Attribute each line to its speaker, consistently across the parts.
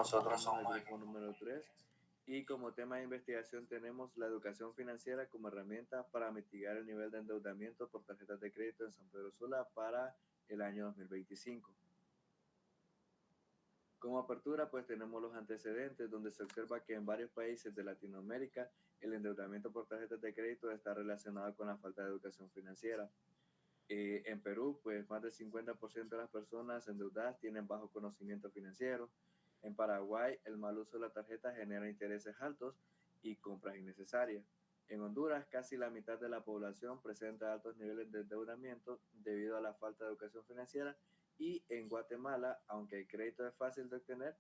Speaker 1: Nosotros somos el grupo número 3 y como tema de investigación tenemos la educación financiera como herramienta para mitigar el nivel de endeudamiento por tarjetas de crédito en San Pedro Sula para el año 2025. Como apertura, pues tenemos los antecedentes donde se observa que en varios países de Latinoamérica el endeudamiento por tarjetas de crédito está relacionado con la falta de educación financiera. En Perú, pues más del 50% de las personas endeudadas tienen bajo conocimiento financiero. En Paraguay, el mal uso de la tarjeta genera intereses altos y compras innecesarias. En Honduras, casi la mitad de la población presenta altos niveles de endeudamiento debido a la falta de educación financiera. Y en Guatemala, aunque el crédito es fácil de obtener,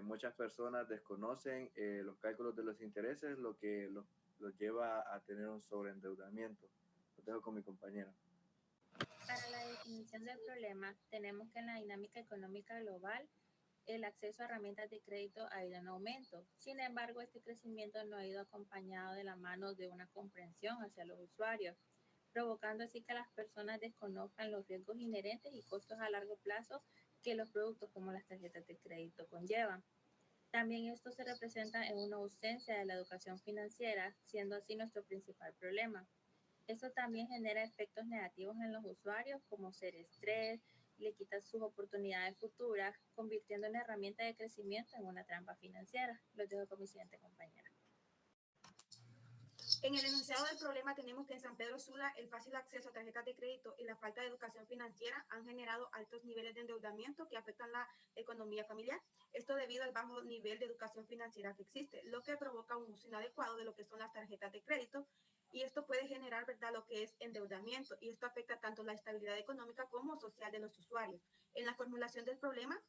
Speaker 1: muchas personas desconocen los cálculos de los intereses, lo que los lleva a tener un sobreendeudamiento. Lo dejo con mi compañera.
Speaker 2: Para la definición del problema, tenemos que en la dinámica económica global, el acceso a herramientas de crédito ha ido en aumento. Sin embargo, este crecimiento no ha ido acompañado de la mano de una comprensión hacia los usuarios, provocando así que las personas desconozcan los riesgos inherentes y costos a largo plazo que los productos como las tarjetas de crédito conllevan. También esto se representa en una ausencia de la educación financiera, siendo así nuestro principal problema. Eso también genera efectos negativos en los usuarios, como ser estrés, le quita sus oportunidades futuras, convirtiendo una herramienta de crecimiento en una trampa financiera. Lo dejo con mi siguiente compañera.
Speaker 3: En el enunciado del problema tenemos que en San Pedro Sula el fácil acceso a tarjetas de crédito y la falta de educación financiera han generado altos niveles de endeudamiento que afectan la economía familiar. Esto debido al bajo nivel de educación financiera que existe, lo que provoca un uso inadecuado de lo que son las tarjetas de crédito y esto puede generar, ¿verdad?, lo que es endeudamiento y esto afecta tanto la estabilidad económica como social de los usuarios. En la formulación del problema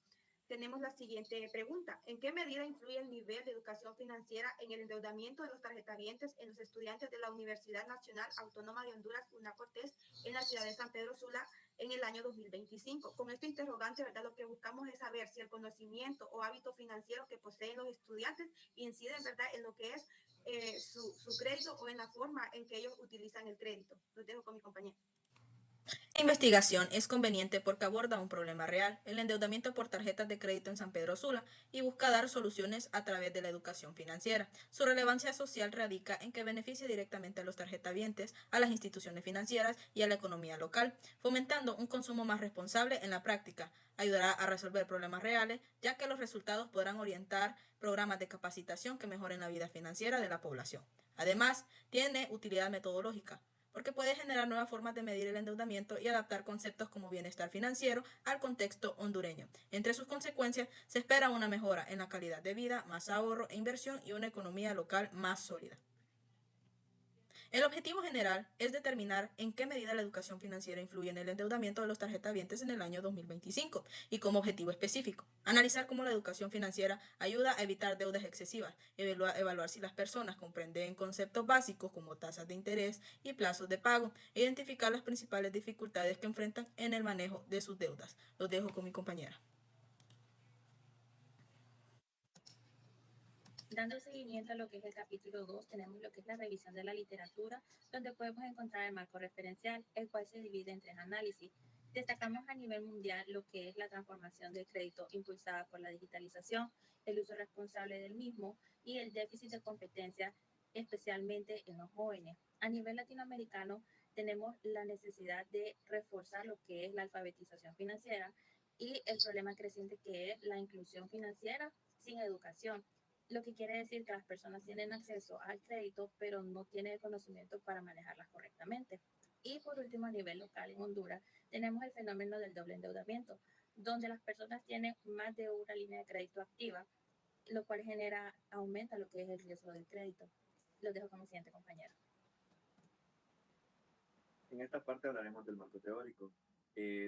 Speaker 3: tenemos la siguiente pregunta. ¿En qué medida influye el nivel de educación financiera en el endeudamiento de los tarjetavientes en los estudiantes de la Universidad Nacional Autónoma de Honduras, UNACORTES, en la ciudad de San Pedro Sula en el año 2025? Con este interrogante, ¿verdad?, lo que buscamos es saber si el conocimiento o hábito financiero que poseen los estudiantes inciden, ¿verdad?, en lo que es su crédito o en la forma en que ellos utilizan el crédito. Los dejo con mi compañero.
Speaker 4: La investigación es conveniente porque aborda un problema real, el endeudamiento por tarjetas de crédito en San Pedro Sula, y busca dar soluciones a través de la educación financiera. Su relevancia social radica en que beneficia directamente a los tarjetavientes, a las instituciones financieras y a la economía local, fomentando un consumo más responsable en la práctica. Ayudará a resolver problemas reales, ya que los resultados podrán orientar programas de capacitación que mejoren la vida financiera de la población. Además, tiene utilidad metodológica, porque puede generar nuevas formas de medir el endeudamiento y adaptar conceptos como bienestar financiero al contexto hondureño. Entre sus consecuencias, se espera una mejora en la calidad de vida, más ahorro e inversión y una economía local más sólida. El objetivo general es determinar en qué medida la educación financiera influye en el endeudamiento de los tarjetavientes en el año 2025 y como objetivo específico, analizar cómo la educación financiera ayuda a evitar deudas excesivas, evaluar si las personas comprenden conceptos básicos como tasas de interés y plazos de pago, e identificar las principales dificultades que enfrentan en el manejo de sus deudas. Los dejo con mi compañera.
Speaker 2: Dando seguimiento a lo que es el capítulo 2, tenemos lo que es la revisión de la literatura, donde podemos encontrar el marco referencial, el cual se divide en 3 análisis. Destacamos a nivel mundial lo que es la transformación del crédito impulsada por la digitalización, el uso responsable del mismo y el déficit de competencia, especialmente en los jóvenes. A nivel latinoamericano, tenemos la necesidad de reforzar lo que es la alfabetización financiera y el problema creciente que es la inclusión financiera sin educación, lo que quiere decir que las personas tienen acceso al crédito, pero no tienen el conocimiento para manejarlas correctamente. Y por último, a nivel local en Honduras, tenemos el fenómeno del doble endeudamiento, donde las personas tienen más de una línea de crédito activa, lo cual aumenta lo que es el riesgo del crédito. Los dejo con mi siguiente compañero.
Speaker 1: En esta parte hablaremos del marco teórico,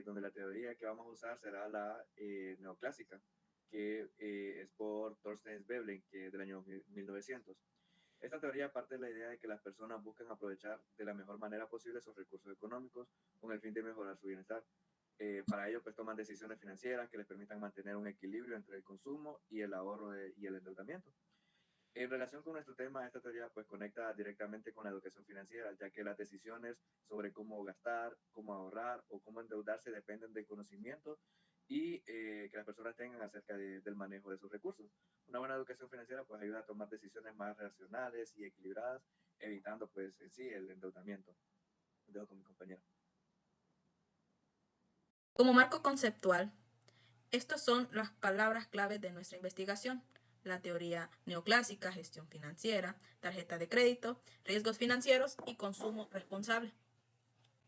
Speaker 1: donde la teoría que vamos a usar será la neoclásica, que es por Thorstein Veblen, que es del año 1900. Esta teoría parte de la idea de que las personas buscan aprovechar de la mejor manera posible sus recursos económicos con el fin de mejorar su bienestar. Para ello, pues toman decisiones financieras que les permitan mantener un equilibrio entre el consumo y el ahorro y el endeudamiento. En relación con nuestro tema, esta teoría pues conecta directamente con la educación financiera, ya que las decisiones sobre cómo gastar, cómo ahorrar o cómo endeudarse dependen del conocimiento y que las personas tengan acerca del manejo de sus recursos. Una buena educación financiera pues ayuda a tomar decisiones más racionales y equilibradas, evitando pues en sí el endeudamiento. Lo dejo con mi compañera.
Speaker 4: Como marco conceptual, estas son las palabras claves de nuestra investigación: la teoría neoclásica, gestión financiera, tarjeta de crédito, riesgos financieros y consumo responsable.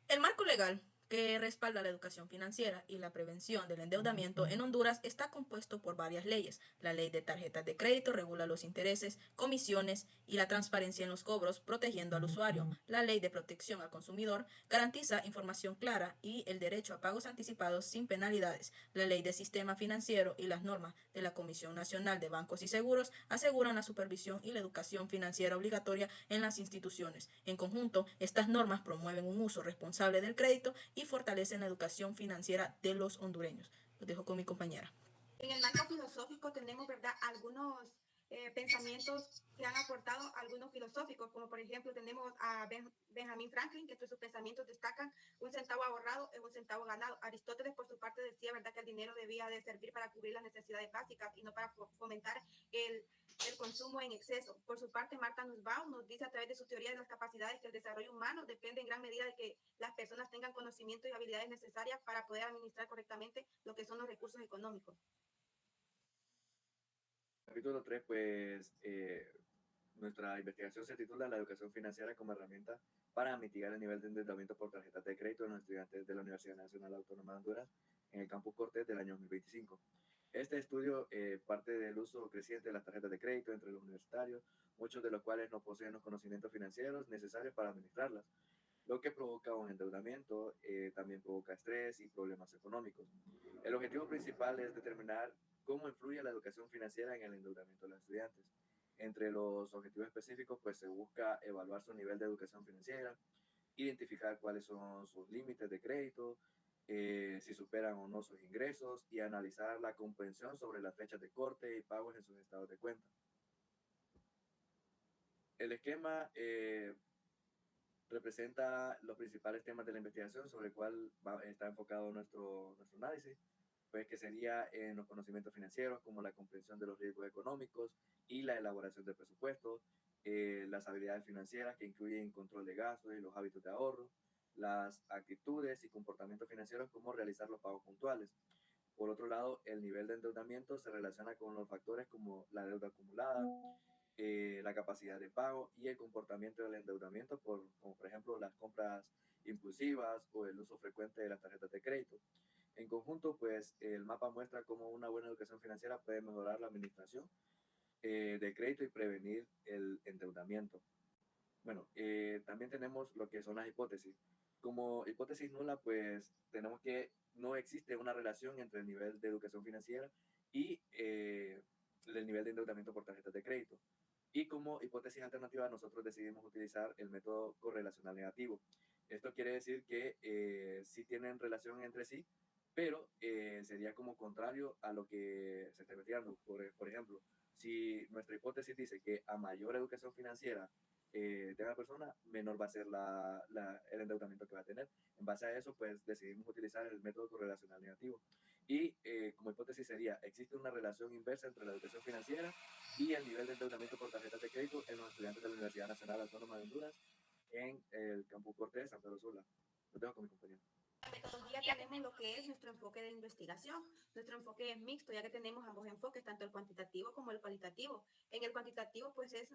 Speaker 4: El marco legal que respalda la educación financiera y la prevención del endeudamiento en Honduras está compuesto por varias leyes. La ley de tarjetas de crédito regula los intereses, comisiones y la transparencia en los cobros, protegiendo al usuario. La ley de protección al consumidor garantiza información clara y el derecho a pagos anticipados sin penalidades. La ley de sistema financiero y las normas de la Comisión Nacional de Bancos y Seguros aseguran la supervisión y la educación financiera obligatoria en las instituciones. En conjunto, estas normas promueven un uso responsable del crédito y fortalecen la educación financiera de los hondureños. Los dejo con mi compañera.
Speaker 3: En el marco filosófico tenemos, ¿verdad?, algunos pensamientos que han aportado algunos filosóficos, como por ejemplo tenemos a Benjamin Franklin, que entre sus pensamientos destacan: un centavo ahorrado es un centavo ganado. Aristóteles, por su parte, decía, ¿verdad?, que el dinero debía de servir para cubrir las necesidades básicas y no para fomentar el consumo en exceso. Por su parte, Martha Nussbaum nos dice a través de su teoría de las capacidades que el desarrollo humano depende en gran medida de que las personas tengan conocimiento y habilidades necesarias para poder administrar correctamente lo que son los recursos económicos.
Speaker 1: Capítulo 3, pues nuestra investigación se titula La educación financiera como herramienta para mitigar el nivel de endeudamiento por tarjetas de crédito de los estudiantes de la Universidad Nacional Autónoma de Honduras en el Campus Cortés del año 2025. Este estudio parte del uso creciente de las tarjetas de crédito entre los universitarios, muchos de los cuales no poseen los conocimientos financieros necesarios para administrarlas, lo que provoca un endeudamiento, también provoca estrés y problemas económicos. El objetivo principal es determinar cómo influye la educación financiera en el endeudamiento de los estudiantes. Entre los objetivos específicos, pues se busca evaluar su nivel de educación financiera, identificar cuáles son sus límites de crédito, si superan o no sus ingresos, y analizar la comprensión sobre las fechas de corte y pagos en sus estados de cuenta. El esquema representa los principales temas de la investigación sobre el cual está enfocado nuestro análisis, pues que sería en los conocimientos financieros, como la comprensión de los riesgos económicos y la elaboración de presupuestos, las habilidades financieras que incluyen control de gastos y los hábitos de ahorro, las actitudes y comportamientos financieros como realizar los pagos puntuales. Por otro lado, el nivel de endeudamiento se relaciona con los factores como la deuda acumulada, la capacidad de pago y el comportamiento del endeudamiento, como por ejemplo las compras impulsivas o el uso frecuente de las tarjetas de crédito. En conjunto, pues el mapa muestra cómo una buena educación financiera puede mejorar la administración de crédito y prevenir el endeudamiento. Bueno, también tenemos lo que son las hipótesis. Como hipótesis nula, pues tenemos que no existe una relación entre el nivel de educación financiera y el nivel de endeudamiento por tarjetas de crédito. Y como hipótesis alternativa, nosotros decidimos utilizar el método correlacional negativo. Esto quiere decir que sí tienen relación entre sí, pero sería como contrario a lo que se está investigando. Por ejemplo, si nuestra hipótesis dice que a mayor educación financiera de la persona, menor va a ser el endeudamiento que va a tener. En base a eso, pues decidimos utilizar el método correlacional negativo. Y como hipótesis sería, existe una relación inversa entre la educación financiera y el nivel de endeudamiento por tarjetas de crédito en los estudiantes de la Universidad Nacional Autónoma de Honduras en el Campus Cortés, San Pedro Sula. Lo dejo con mi compañero.
Speaker 3: Metodología tenemos lo que es nuestro enfoque de investigación. Nuestro enfoque es mixto, ya que tenemos ambos enfoques, tanto el cuantitativo como el cualitativo. En el cuantitativo, pues es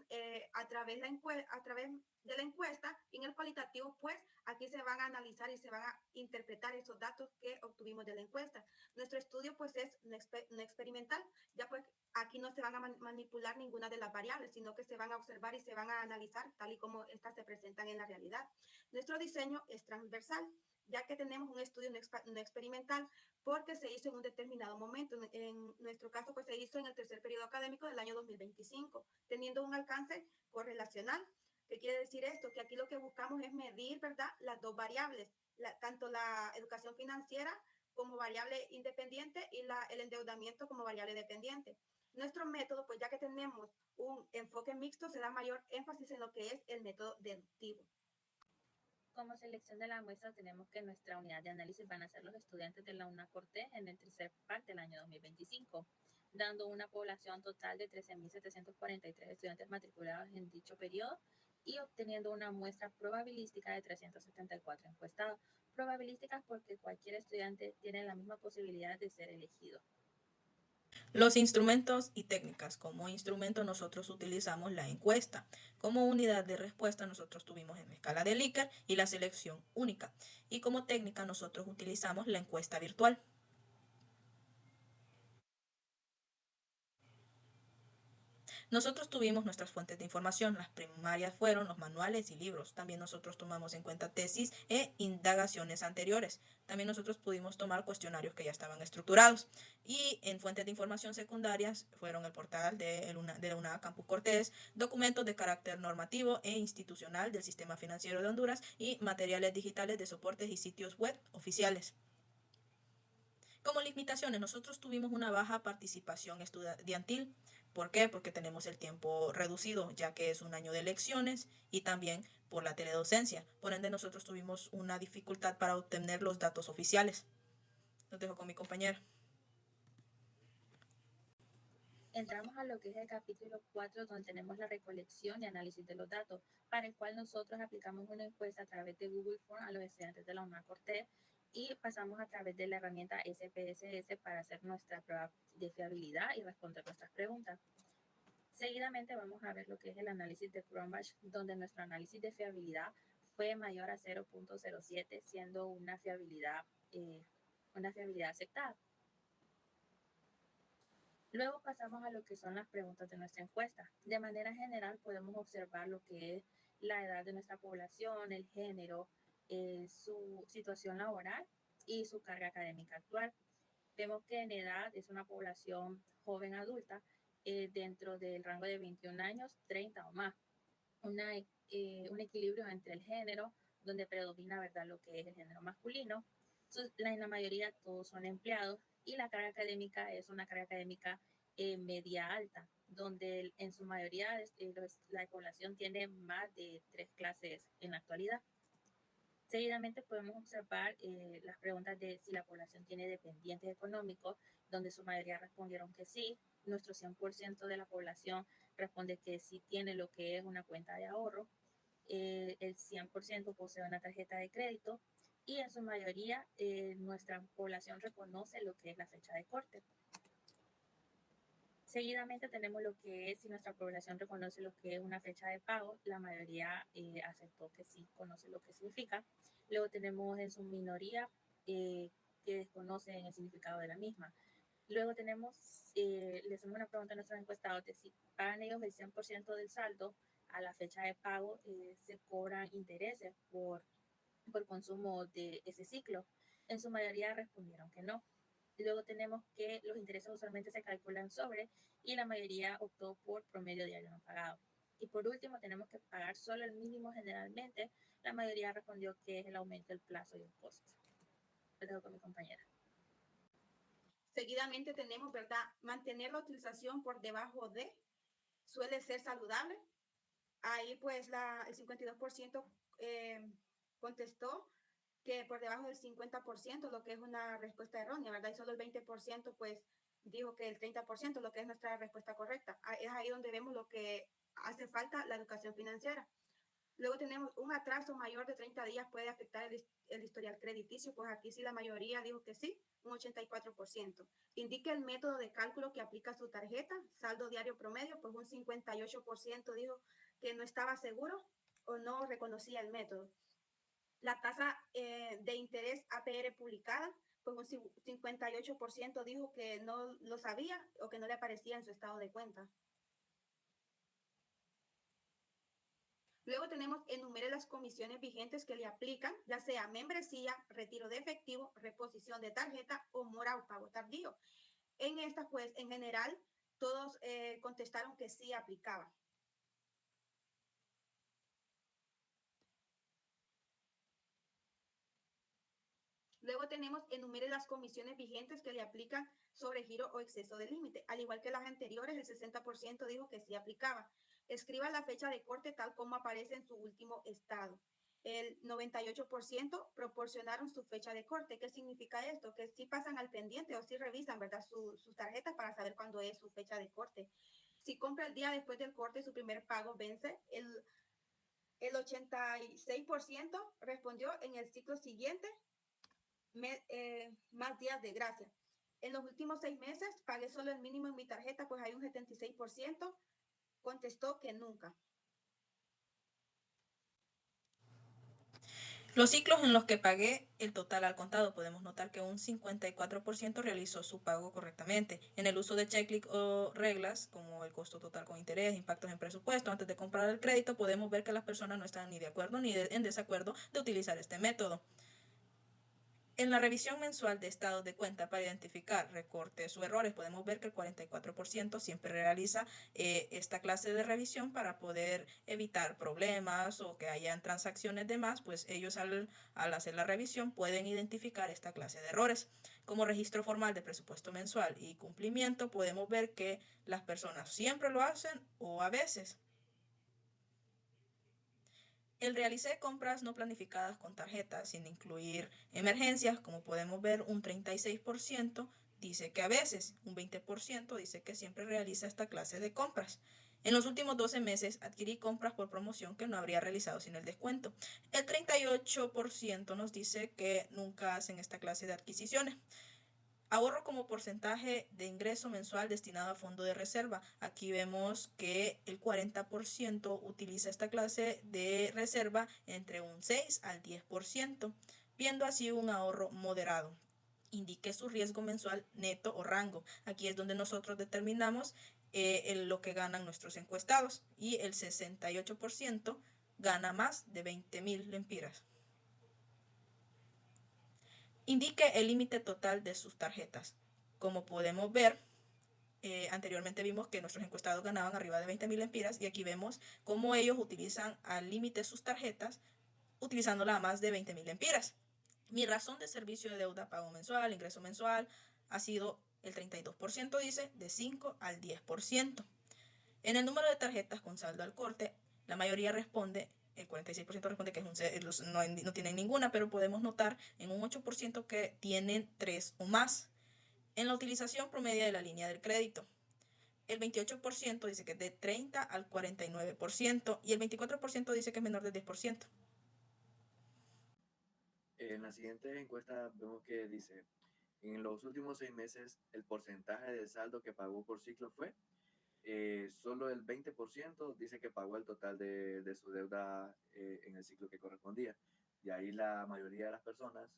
Speaker 3: a través de la encuesta, y en el cualitativo, pues aquí se van a analizar y se van a interpretar esos datos que obtuvimos de la encuesta. Nuestro estudio, pues es no experimental, ya pues aquí no se van a manipular ninguna de las variables, sino que se van a observar y se van a analizar tal y como estas se presentan en la realidad. Nuestro diseño es transversal, ya que tenemos un estudio no experimental porque se hizo en un determinado momento. En nuestro caso, pues se hizo en el tercer periodo académico del año 2025, teniendo un alcance correlacional. ¿Qué quiere decir esto? Que aquí lo que buscamos es medir, ¿verdad?, las dos variables, tanto la educación financiera como variable independiente y el endeudamiento como variable dependiente. Nuestro método, pues ya que tenemos un enfoque mixto, se da mayor énfasis en lo que es el método deductivo.
Speaker 2: Como selección de la muestra, tenemos que nuestra unidad de análisis van a ser los estudiantes de la UNA-Cortés en el tercer parte del año 2025, dando una población total de 13.743 estudiantes matriculados en dicho periodo y obteniendo una muestra probabilística de 374 encuestados. Probabilísticas porque cualquier estudiante tiene la misma posibilidad de ser elegido.
Speaker 4: Los instrumentos y técnicas. Como instrumento nosotros utilizamos la encuesta. Como unidad de respuesta nosotros tuvimos en la escala de Likert y la selección única. Y como técnica nosotros utilizamos la encuesta virtual. Nosotros tuvimos nuestras fuentes de información. Las primarias fueron los manuales y libros. También nosotros tomamos en cuenta tesis e indagaciones anteriores. También nosotros pudimos tomar cuestionarios que ya estaban estructurados. Y en fuentes de información secundarias fueron el portal de la UNA Campus Cortés, documentos de carácter normativo e institucional del Sistema Financiero de Honduras y materiales digitales de soportes y sitios web oficiales. Como limitaciones, nosotros tuvimos una baja participación estudiantil. ¿Por qué? Porque tenemos el tiempo reducido, ya que es un año de elecciones y también por la teledocencia. Por ende, nosotros tuvimos una dificultad para obtener los datos oficiales. Los dejo con mi compañera.
Speaker 2: Entramos a lo que es el capítulo 4, donde tenemos la recolección y análisis de los datos, para el cual nosotros aplicamos una encuesta a través de Google Form a los estudiantes de la UNA-Cortés y pasamos a través de la herramienta SPSS para hacer nuestra prueba de fiabilidad y responder nuestras preguntas. Seguidamente vamos a ver lo que es el análisis de Cronbach, donde nuestro análisis de fiabilidad fue mayor a 0.07, siendo una fiabilidad aceptada. Luego pasamos a lo que son las preguntas de nuestra encuesta. De manera general podemos observar lo que es la edad de nuestra población, el género, su situación laboral y su carga académica actual. Vemos que en edad es una población joven adulta dentro del rango de 21 años, 30 o más. Un equilibrio entre el género, donde predomina, ¿verdad?, lo que es el género masculino. En la mayoría todos son empleados y la carga académica es una carga académica media alta, donde en su mayoría la población tiene más de 3 clases en la actualidad. Seguidamente podemos observar las preguntas de si la población tiene dependientes económicos, donde su mayoría respondieron que sí. Nuestro 100% de la población responde que sí tiene lo que es una cuenta de ahorro. El 100% posee una tarjeta de crédito y en su mayoría nuestra población reconoce lo que es la fecha de corte. Seguidamente tenemos lo que es si nuestra población reconoce lo que es una fecha de pago. La mayoría aceptó que sí conoce lo que significa. Luego tenemos en su minoría que desconocen el significado de la misma. Luego tenemos, le hacemos una pregunta a nuestros encuestados de si pagan ellos el 100% del saldo a la fecha de pago, se cobran intereses por consumo de ese ciclo. En su mayoría respondieron que no. Luego tenemos que los intereses usualmente se calculan sobre y la mayoría optó por promedio diario no pagado. Y por último tenemos que pagar solo el mínimo generalmente. La mayoría respondió que es el aumento del plazo y el costo. Lo dejo con mi compañera.
Speaker 3: Seguidamente tenemos, ¿verdad? Mantener la utilización por debajo de suele ser saludable. Ahí pues el 52% contestó que por debajo del 50%, lo que es una respuesta errónea, ¿verdad? Y solo el 20% pues dijo que el 30%, lo que es nuestra respuesta correcta. Es ahí donde vemos lo que hace falta la educación financiera. Luego tenemos un atraso mayor de 30 días puede afectar el historial crediticio, pues aquí sí la mayoría dijo que sí, un 84%. Indica el método de cálculo que aplica su tarjeta, saldo diario promedio, pues un 58% dijo que no estaba seguro o no reconocía el método. La tasa de interés APR publicada, pues un 58% dijo que no lo sabía o que no le aparecía en su estado de cuenta. Luego tenemos enumere las comisiones vigentes que le aplican, ya sea membresía, retiro de efectivo, reposición de tarjeta o mora o pago tardío. En estas, pues, en general, todos contestaron que sí aplicaba. Luego tenemos enumere las comisiones vigentes que le aplican sobre giro o exceso de límite. Al igual que las anteriores, el 60% dijo que sí aplicaba. Escriba la fecha de corte tal como aparece en su último estado. el 98% proporcionaron su fecha de corte. ¿Qué significa esto? Que sí pasan al pendiente o sí revisan, ¿verdad? Sus tarjetas para saber cuándo es su fecha de corte. Si compra el día después del corte, su primer pago vence. El 86% respondió en el ciclo siguiente, más días de gracia. En los últimos 6 meses pagué solo el mínimo en mi tarjeta, pues hay un 76% contestó que nunca.
Speaker 4: Los ciclos en los que pagué el total al contado, podemos notar que un 54% realizó su pago correctamente. En el uso de checklist o reglas, como el costo total con interés, impactos en presupuesto, antes de comprar el crédito, podemos ver que las personas no están ni de acuerdo ni en desacuerdo de utilizar este método. En la revisión mensual de estados de cuenta para identificar recortes o errores, podemos ver que el 44% siempre realiza esta clase de revisión para poder evitar problemas o que hayan transacciones de más, pues ellos al hacer la revisión pueden identificar esta clase de errores. Como registro formal de presupuesto mensual y cumplimiento, podemos ver que las personas siempre lo hacen o a veces. El realicé compras no planificadas con tarjetas sin incluir emergencias, como podemos ver, un 36% dice que a veces, un 20% dice que siempre realiza esta clase de compras. En los últimos 12 meses adquirí compras por promoción que no habría realizado sin el descuento. El 38% nos dice que nunca hacen esta clase de adquisiciones. Ahorro como porcentaje de ingreso mensual destinado a fondo de reserva. Aquí vemos que el 40% utiliza esta clase de reserva entre un 6 al 10%, viendo así un ahorro moderado. Indique su riesgo mensual neto o rango. Aquí es donde nosotros determinamos lo que ganan nuestros encuestados y el 68% gana más de 20.000 lempiras. Indique el límite total de sus tarjetas. Como podemos ver, anteriormente vimos que nuestros encuestados ganaban arriba de 20.000 lempiras y aquí vemos cómo ellos utilizan al límite sus tarjetas utilizándola a más de 20.000 lempiras. Mi razón de servicio de deuda, pago mensual, ingreso mensual, ha sido el 32%, dice, de 5 al 10%. En el número de tarjetas con saldo al corte, la mayoría responde, el 46% responde que no tienen ninguna, pero podemos notar en un 8% que tienen 3 o más. En la utilización promedio de la línea del crédito, el 28% dice que es de 30 al 49% y el 24% dice que es menor del 10%.
Speaker 1: En la siguiente encuesta vemos que dice, en los últimos 6 meses el porcentaje de saldo que pagó por ciclo fue solo el 20% dice que pagó el total de su deuda en el ciclo que correspondía. Y ahí la mayoría de las personas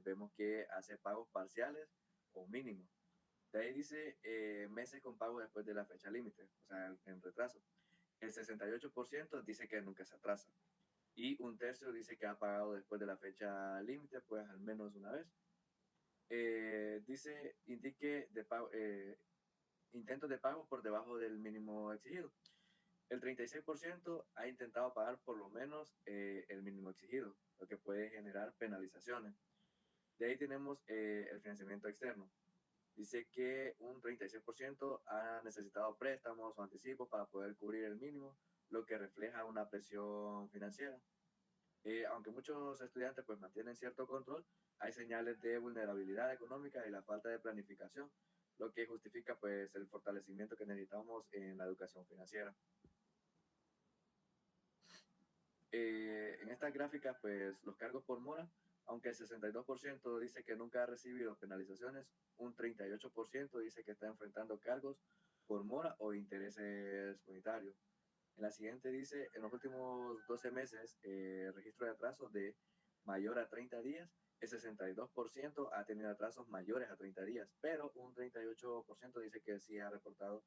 Speaker 1: vemos que hace pagos parciales o mínimos. De ahí dice meses con pago después de la fecha límite, o sea, en retraso. El 68% dice que nunca se atrasa. Y un tercio dice que ha pagado después de la fecha límite, pues al menos una vez. Dice, indique de pago, intentos de pago por debajo del mínimo exigido. El 36% ha intentado pagar por lo menos el mínimo exigido, lo que puede generar penalizaciones. De ahí tenemos el financiamiento externo. Dice que un 36% ha necesitado préstamos o anticipos para poder cubrir el mínimo, lo que refleja una presión financiera. Aunque muchos estudiantes pues mantienen cierto control, hay señales de vulnerabilidad económica y la falta de planificación, lo que justifica pues el fortalecimiento que necesitamos en la educación financiera. En estas gráficas pues los cargos por mora, aunque el 62% dice que nunca ha recibido penalizaciones, un 38% dice que está enfrentando cargos por mora o intereses unitarios. En la siguiente dice, en los últimos 12 meses, registro de atrasos de mayor a 30 días, el 62% ha tenido atrasos mayores a 30 días, pero un 38% dice que sí ha reportado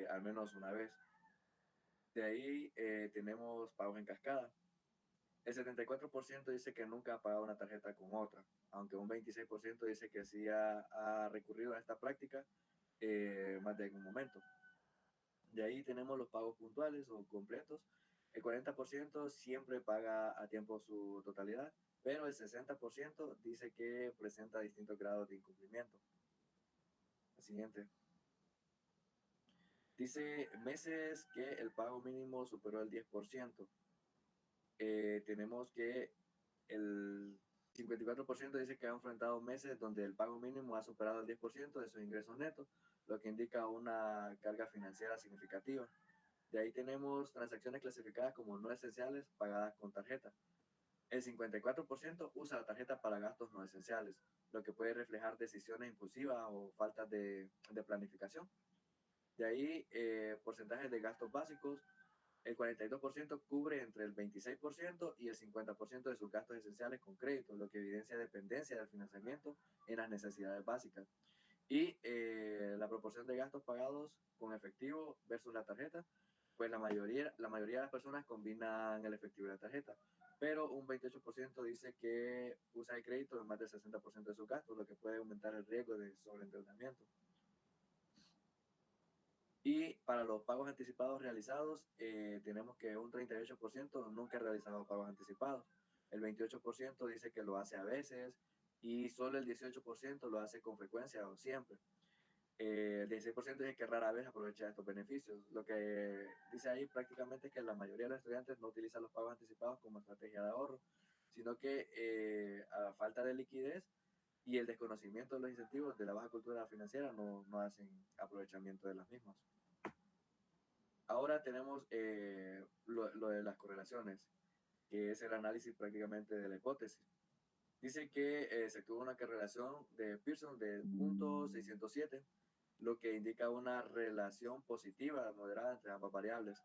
Speaker 1: al menos una vez. De ahí tenemos pagos en cascada. El 74% dice que nunca ha pagado una tarjeta con otra, aunque un 26% dice que sí ha recurrido a esta práctica más de algún momento. De ahí tenemos los pagos puntuales o completos. El 40% siempre paga a tiempo su totalidad, pero el 60% dice que presenta distintos grados de incumplimiento. La siguiente. Dice meses que el pago mínimo superó el 10%. tenemos que el 54% dice que ha enfrentado meses donde el pago mínimo ha superado el 10% de sus ingresos netos, lo que indica una carga financiera significativa. De ahí tenemos transacciones clasificadas como no esenciales pagadas con tarjeta. El 54% usa la tarjeta para gastos no esenciales, lo que puede reflejar decisiones impulsivas o falta de planificación. De ahí, porcentajes de gastos básicos. El 42% cubre entre el 26% y el 50% de sus gastos esenciales con crédito, lo que evidencia dependencia del financiamiento en las necesidades básicas. Y la proporción de gastos pagados con efectivo versus la tarjeta, pues la mayoría de las personas combinan el efectivo y la tarjeta, pero un 28% dice que usa el crédito en más del 60% de sus gastos, lo que puede aumentar el riesgo de sobreendeudamiento. Y para los pagos anticipados realizados, tenemos que un 38% nunca ha realizado pagos anticipados. El 28% dice que lo hace a veces y solo el 18% lo hace con frecuencia o siempre. El 16% dice que rara vez aprovecha estos beneficios. Lo que dice ahí prácticamente es que la mayoría de los estudiantes no utilizan los pagos anticipados como estrategia de ahorro, sino que a falta de liquidez y el desconocimiento de los incentivos de la baja cultura financiera no hacen aprovechamiento de las mismas. Ahora tenemos lo de las correlaciones, que es el análisis prácticamente de la hipótesis. Dice que se tuvo una correlación de Pearson de 0.607, lo que indica una relación positiva moderada entre ambas variables,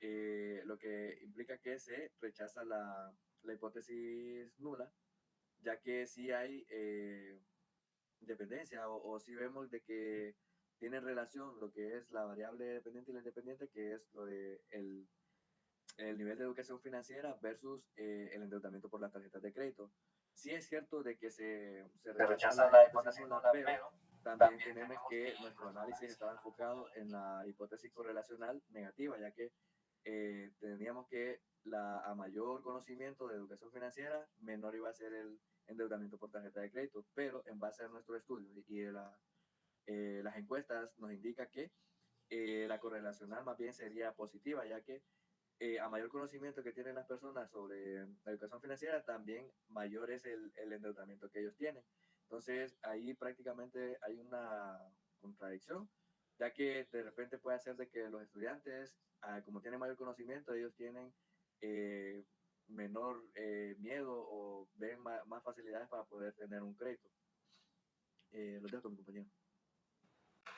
Speaker 1: lo que implica que se rechaza la hipótesis nula, ya que sí hay dependencia o si vemos de que tienen relación lo que es la variable dependiente y la independiente, que es lo de el nivel de educación financiera versus el endeudamiento por las tarjetas de crédito. Sí es cierto de que se rechaza la hipótesis nula, pero también tenemos que nuestro análisis estaba enfocado en la hipótesis correlacional negativa, ya que teníamos que a mayor conocimiento de educación financiera, menor iba a ser el endeudamiento por tarjeta de crédito, pero en base a nuestro estudio y las encuestas nos indica que la correlacional más bien sería positiva, ya que a mayor conocimiento que tienen las personas sobre la educación financiera, también mayor es el endeudamiento que ellos tienen. Entonces, ahí prácticamente hay una contradicción, ya que de repente puede ser de que los estudiantes, como tienen mayor conocimiento, ellos tienen menor miedo o ven más facilidades para poder tener un crédito. Lo dejo con mi compañero.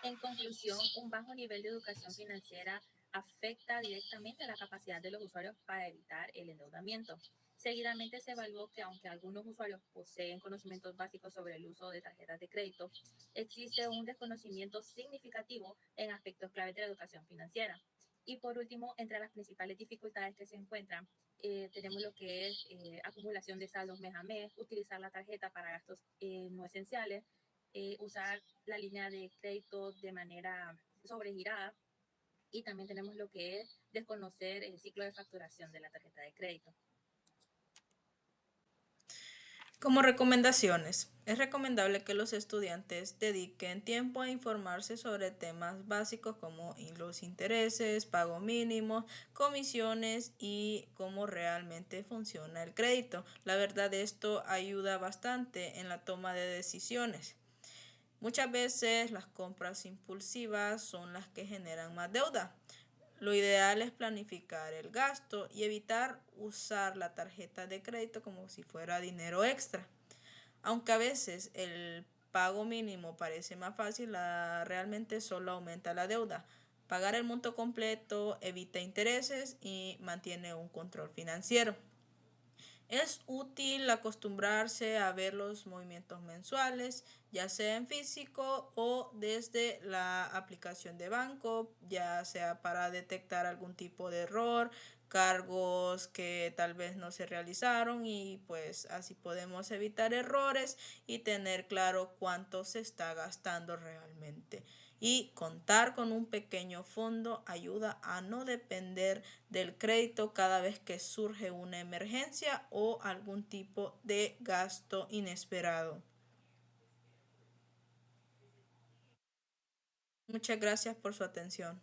Speaker 2: En conclusión, un bajo nivel de educación financiera afecta directamente a la capacidad de los usuarios para evitar el endeudamiento. Seguidamente se evaluó que aunque algunos usuarios poseen conocimientos básicos sobre el uso de tarjetas de crédito, existe un desconocimiento significativo en aspectos claves de la educación financiera. Y por último, entre las principales dificultades que se encuentran, tenemos lo que es acumulación de saldos mes a mes, utilizar la tarjeta para gastos no esenciales, usar la línea de crédito de manera sobregirada, y también tenemos lo que es desconocer el ciclo de facturación de la tarjeta de crédito.
Speaker 4: Como recomendaciones, es recomendable que los estudiantes dediquen tiempo a informarse sobre temas básicos como los intereses, pago mínimo, comisiones y cómo realmente funciona el crédito. La verdad, esto ayuda bastante en la toma de decisiones. Muchas veces las compras impulsivas son las que generan más deuda. Lo ideal es planificar el gasto y evitar usar la tarjeta de crédito como si fuera dinero extra. Aunque a veces el pago mínimo parece más fácil, realmente solo aumenta la deuda. Pagar el monto completo evita intereses y mantiene un control financiero. Es útil acostumbrarse a ver los movimientos mensuales, ya sea en físico o desde la aplicación de banco, ya sea para detectar algún tipo de error, cargos que tal vez no se realizaron, y pues así podemos evitar errores y tener claro cuánto se está gastando realmente. Y contar con un pequeño fondo ayuda a no depender del crédito cada vez que surge una emergencia o algún tipo de gasto inesperado. Muchas gracias por su atención.